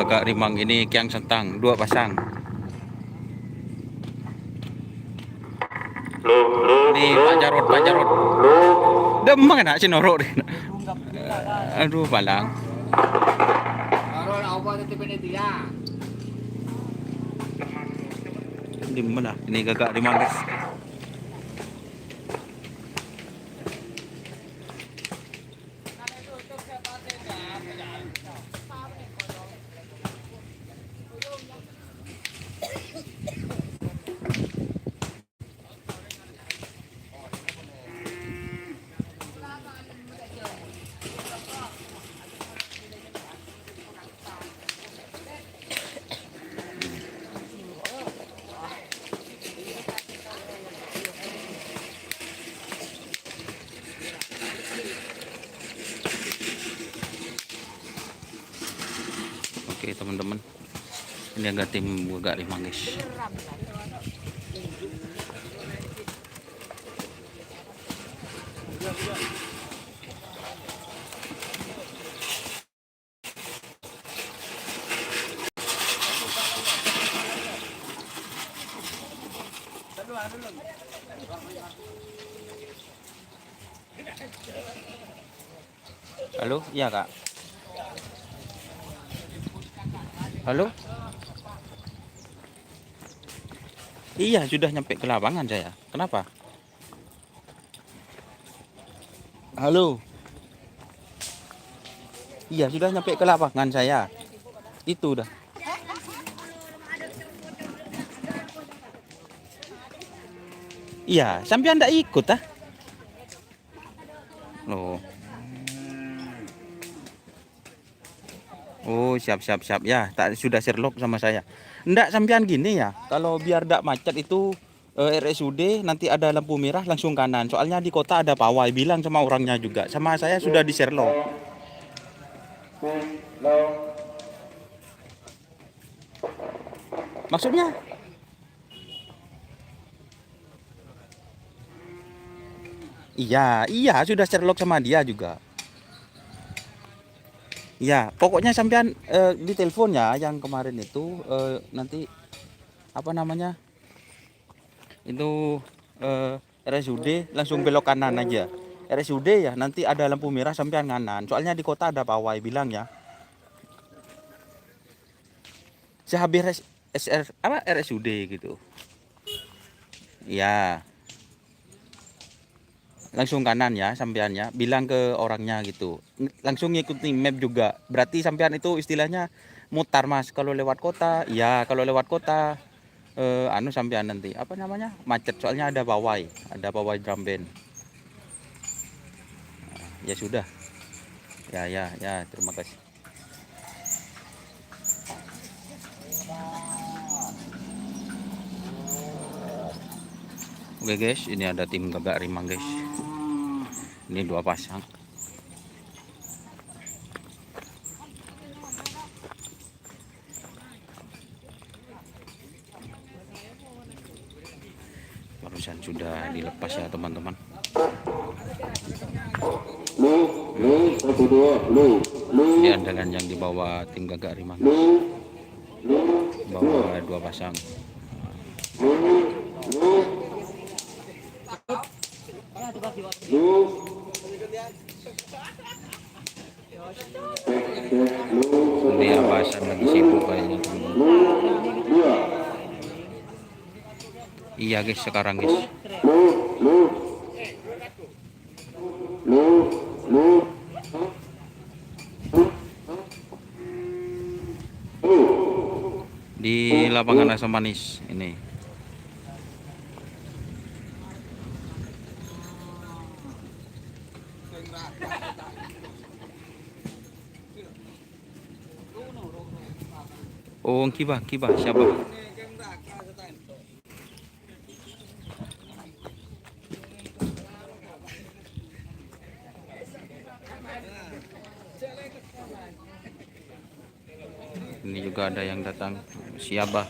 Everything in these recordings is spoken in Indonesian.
Gagak Rimang ini Kiang Sentang 2 pasang. Nih Pak Jarot, Pak Jarot. Demang nak sinorok deh. Aduh balang. Di mana? Ini Gagak Rimang guys. Oke teman-teman, ini agak tim Gagak Rimang guys. Halo, iya kak. Halo. Iya, sudah nyampe ke lapangan saya. Kenapa? Halo. Iya, sudah nyampe ke lapangan saya. Itu udah. Iya, sampai anda ikut ah. Loh. Oh, siap ya. Tak sudah Sherlock sama saya. Ndak sampean gini ya. Kalau biar ndak macet itu RSUD nanti ada lampu merah langsung kanan. Soalnya di kota ada pawai, bilang sama orangnya juga. Sama saya sudah di Sherlock. Maksudnya? Iya, sudah Sherlock sama dia juga. Ya, pokoknya sampean di telepon ya yang kemarin itu nanti apa namanya? Itu RSUD langsung belok kanan aja. RSUD ya, nanti ada lampu merah sampean kanan. Soalnya di kota ada pawai, bilang ya. Sehabis SR apa RSUD gitu. Ya. Langsung kanan ya sampeannya, bilang ke orangnya gitu. Langsung ngikutin map juga. Berarti sampean itu istilahnya mutar Mas. Kalau lewat kota, ya kalau lewat kota anu sampean nanti apa namanya? Macet soalnya ada pawai drum band. Ya sudah. Ya, terima kasih. Oke guys, ini ada tim Gagak Rimang guys. Ini 2 pasang. Barusan sudah dilepas ya teman-teman. Ini andalan yang dibawa tim Gagak Rimang. Bawa 2 pasang. Ini abasan lagi sibuk kayaknya teman-teman. Iya guys, sekarang guys. Di lapangan Asam Manis ini. Oh, kibah siapa? Ini juga ada yang datang, siapa?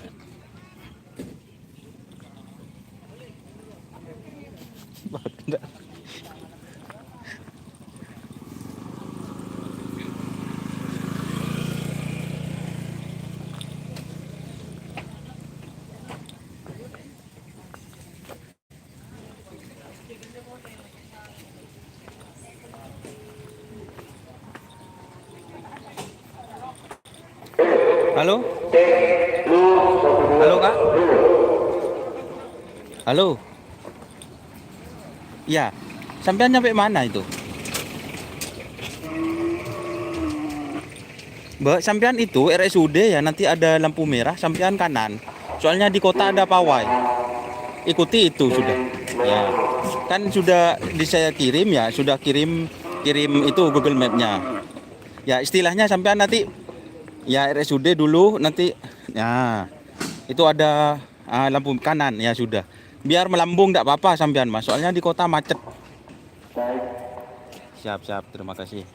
Halo? Halo, Kak? Halo? Ya. Sampean nyampe mana itu? Mbak, sampean itu RSUD ya, nanti ada lampu merah, sampean kanan. Soalnya di kota ada pawai. Ikuti itu sudah. Ya. Kan sudah saya kirim ya, sudah kirim itu Google Map-nya. Ya, istilahnya sampean nanti ya RSUD dulu nanti ya. Itu ada lampu kanan ya sudah. Biar melambung enggak apa-apa sampean, Mas. Soalnya di kota macet. Siap, siap. Terima kasih.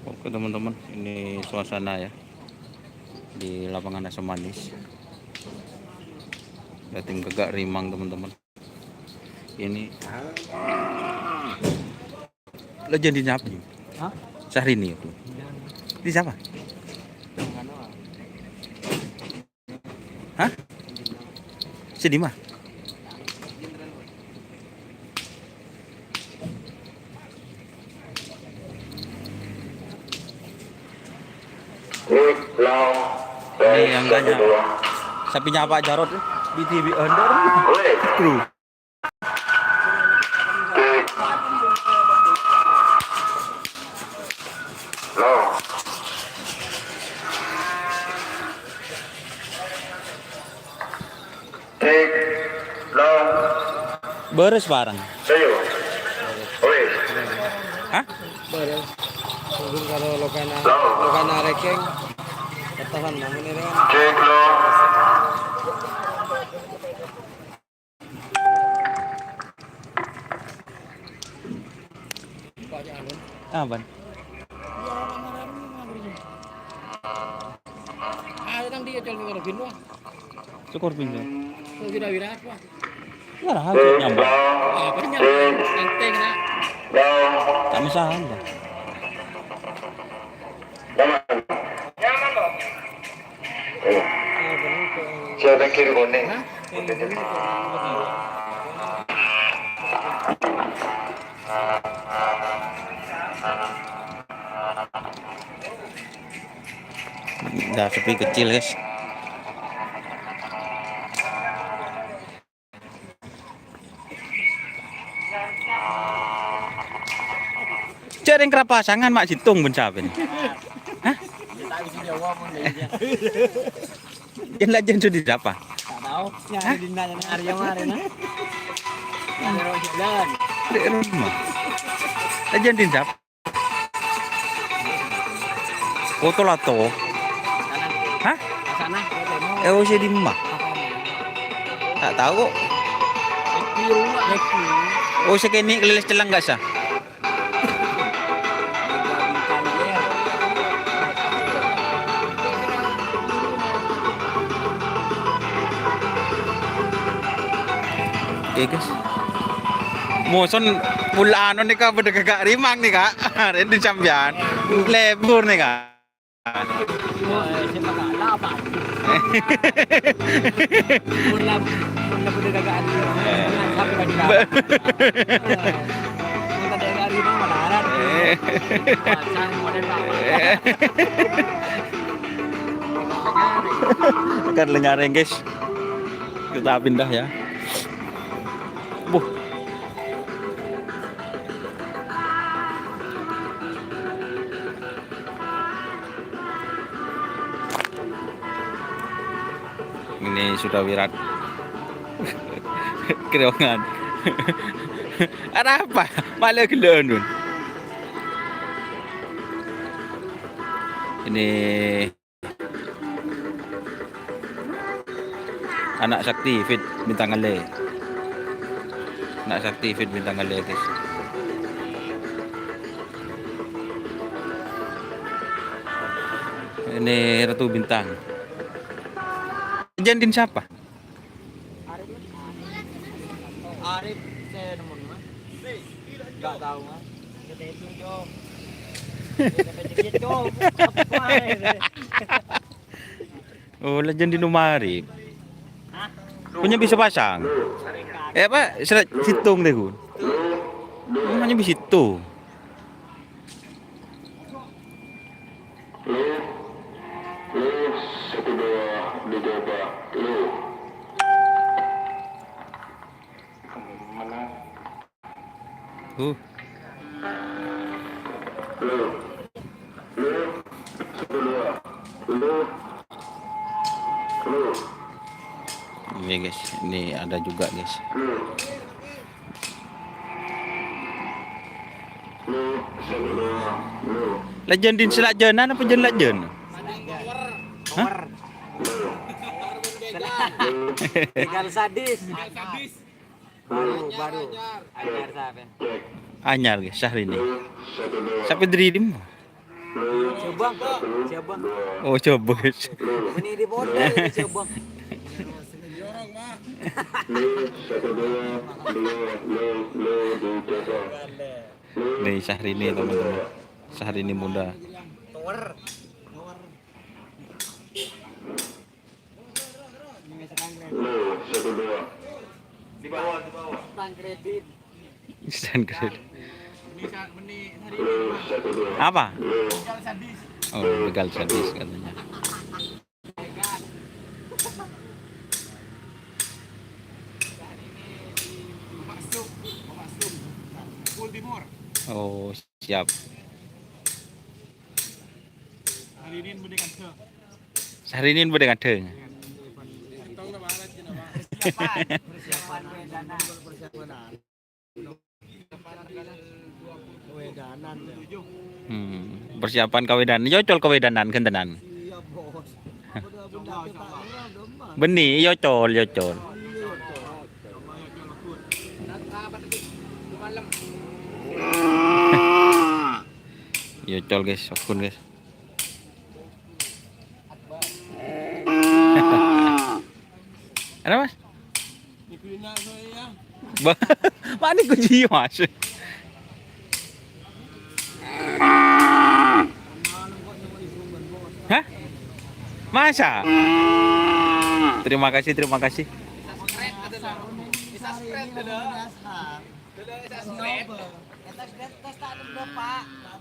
Oke teman-teman, ini suasana ya di lapangan Asam Manis. Dating Gegak Rimang teman-teman. Ini lo jadi siapa? Hah? Syahrini itu. Di siapa? Hah? Si Dima? Ini yang tanya sapinya Pak Jarod di TV Under kru. Beres bareng. Hah? Beres. Mungkin kalau lokana rekeng ketahan namun ini kan. Ah, ban. Nang dia jual ke Robin wah. Syukur pinjam. Tidak wirat wah. Ya harus nyambung. Apa nyambung enteng nak. Tak masalah dah. Siapa kiri kuning? Udah sepi kecil guys. Cereng kerapasangan mak situng bencapen. Hah? Yang lajen sudah di apa? Tak tahu. Nyari di nanya nyari yang mana nak? Nyari jalan. Di rumah. Lajen di apa? Foto lato. Hah? Sana. Si di rumah. Tak tahu. Oh sekini kelilis celang gak sah? Oke guys. Moson pula nih kak pada Gegak Rimang nih kak. Hari di Cambian. Lebur nih kak. Mula pada gagaan sampai bagi dah. Kita dari Rimang Manaran. Pasang model Akan lenyaring guys. Kita pindah ya. Ini sudah wirat. Kerongan. Ada apa? Malah gelon. Ini anak sakti fit bintang Ale. Anak sakti fit bintang Ale guys. Ini Ratu Bintang. Jandin siapa? Arif saya nemu mah. Enggak tahu mah. Kita itu Jo. Kita Jo. Oh, legend di Numarip. Punya bisa pasang. Pak, serat hitung deh gun. Namanya bisa itu. Uh. Ini guys, ini ada juga guys. Legendin selajenan apa jen lejen? Power. Tinggal sadis. Baru. Anyar sampai. Anyar guys, Syahrini. Sampai diridim. Coba. Oh, coba guys. Ini di modal coba. Nih Syahrini teman-teman. Syahrini muda. Power. Di bawah. Tang kredit. Instan kredit. Apa? Oh, begal sadis katanya. Oh, siap. Syahrini bude kadeng. Persiapan kawedanan. Yocol kawedanan kentenan. Benih yocol. Yocol guys, akun guys. Ada mas? Mana kunci mas? Hah? Masa? Terima kasih.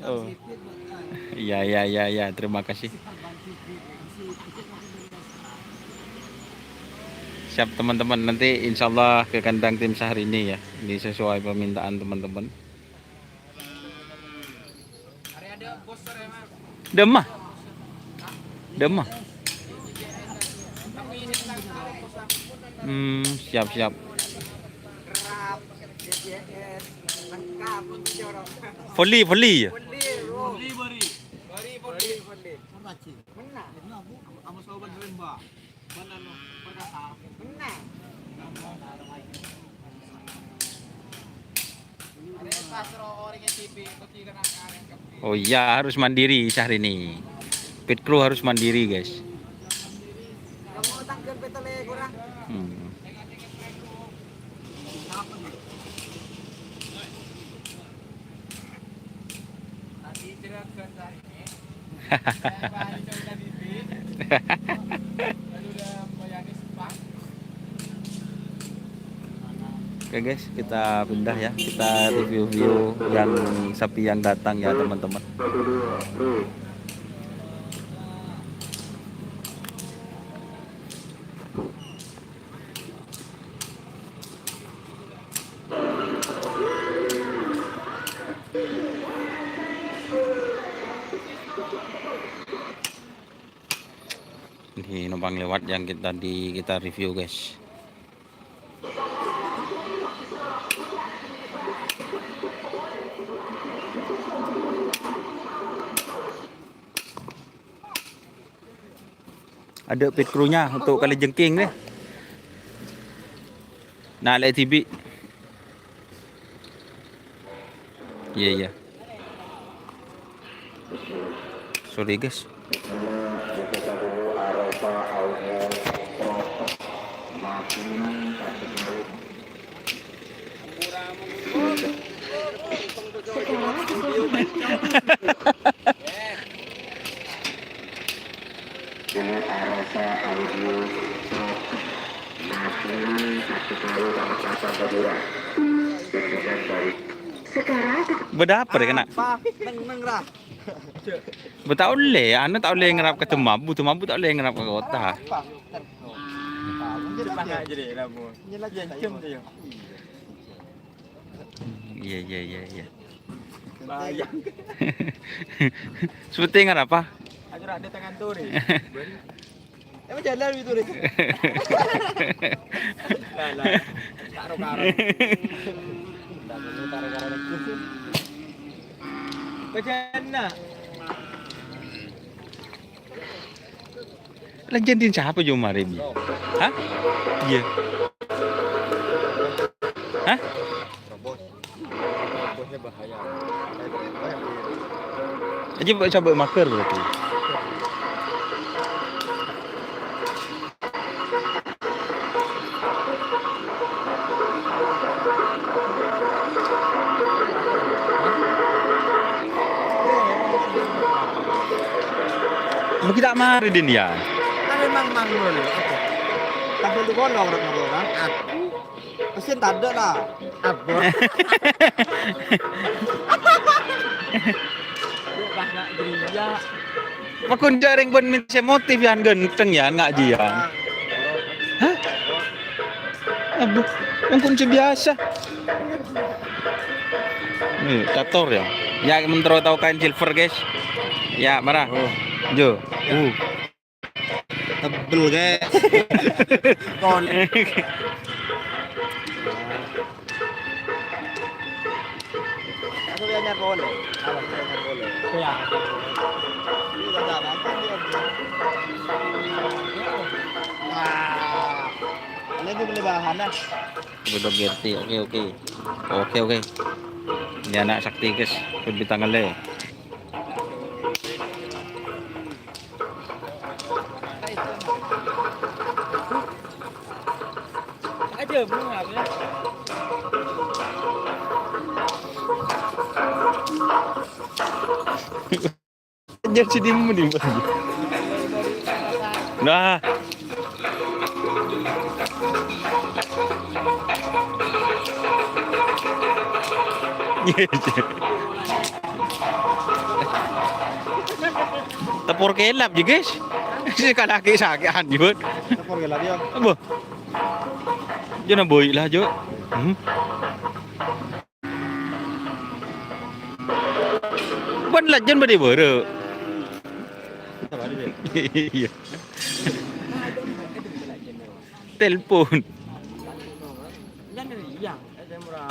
Oh. Iya, terima kasih. Siap teman-teman, nanti insya Allah ke kandang tim Syahrini ya. Ini sesuai permintaan teman-teman. Demah. Siap. Volley. Oh iya, harus mandiri Syahrini. Pit crew harus mandiri guys. Oke guys, kita pindah ya. Kita review yang sapi yang datang ya teman-teman. Ini numpang lewat yang kita review guys. Ada pit crew-nya untuk kali jengking deh. Nah, lihat TV. Iya, iya. Sorry guys. Berapa deh kena? Neng lah. Tak boleh, anu tak boleh ngerap ke Temabu tak boleh ngerap ke kota. Jadi lah bu. Jam tu ya. Iya, iya, iya, iya. Bayang. Seperti ngerap apa? Aja ada tangan tu ni. Emang jalan itu ni. Lah. Karo-karo. Dah dulu karo-karo lagi. Macam mana? Legendin siapa Jo mari bi? Hah? Iya. Hah? Robotnya bahaya. Aja coba maker berarti. Mungkin tak mari din ya. Kan memang manggul. Tapi tu gondong orang manggul kan? Aku. Mesin tak ada lah. Apa? Banyak geria. Makun jaring ben minta motif yang genteng ya nggak jian. Hah? Abu, mungkin biasa. Nih, kator ya. Ya mentero tahu kain silver guys. Ya, marah. Jo. Tebel guys. Kon. Aku biar boleh. Awas biar boleh. Ya. Ini dah makan dia. Wah. Lagi beli bahan dah. Belum ngerti. Oke. Oke. Ini anak sakti guys. Lebih tanggalnya. Aja belum habis. Jangan sedih di Nah. Tepur kelap je guys. Si kalaki sakit hanjut. Tepur gelap dia. Apa? Jangan boy lah Jo. Ban lajan bade bere. Iya. Telepon. Jangan riang. Ada murah.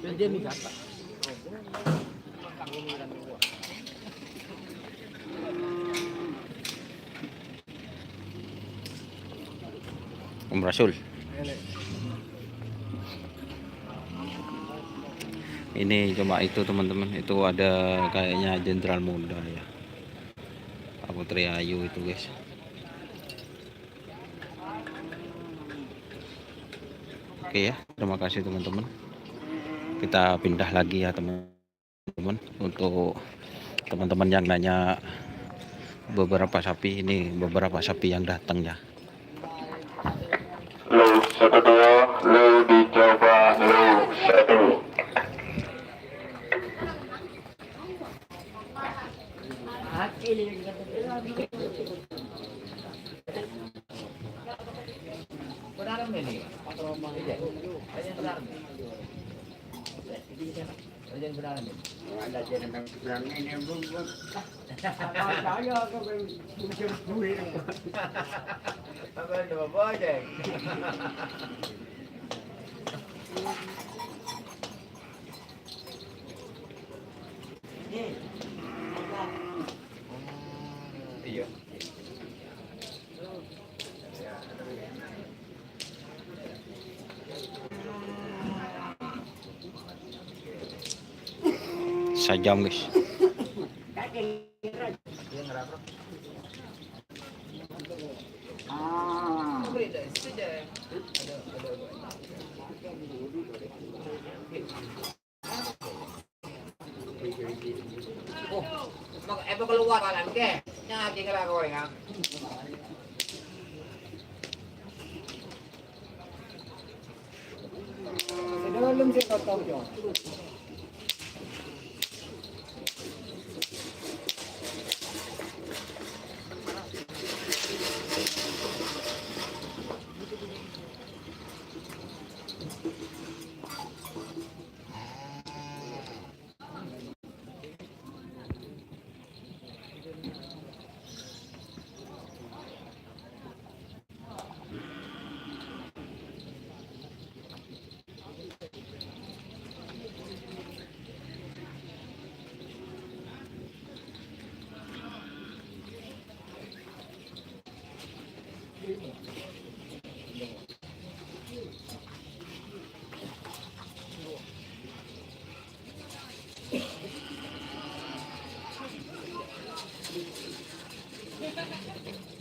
Dia ni kata. Om Rasul. Ini cuma itu teman-teman, itu ada kayaknya jenderal muda ya, Abu Triayu itu guys. Oke ya, terima kasih teman-teman. Kita pindah lagi ya teman-teman, untuk teman-teman yang nanya beberapa sapi, ini beberapa sapi yang datang ya. Lu 12, lu dicoba, lu 1. Iya. 1 jam guys. Keluar kan ke? Nya kira ko nga. Dalam sih kau tahu jo.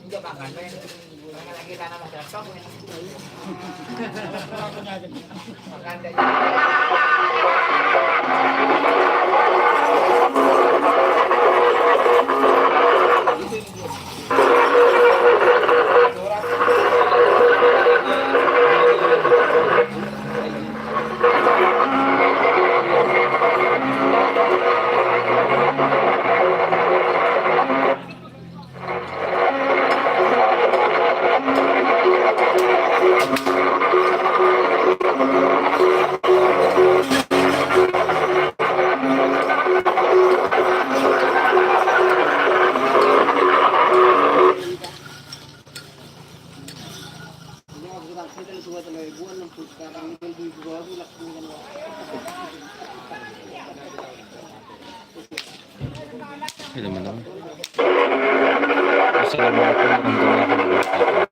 Enggak makan men. Lagi tanah mas jatuh. Makan deh. Ya teman-teman. Assalamualaikum warahmatullahi wabarakatuh.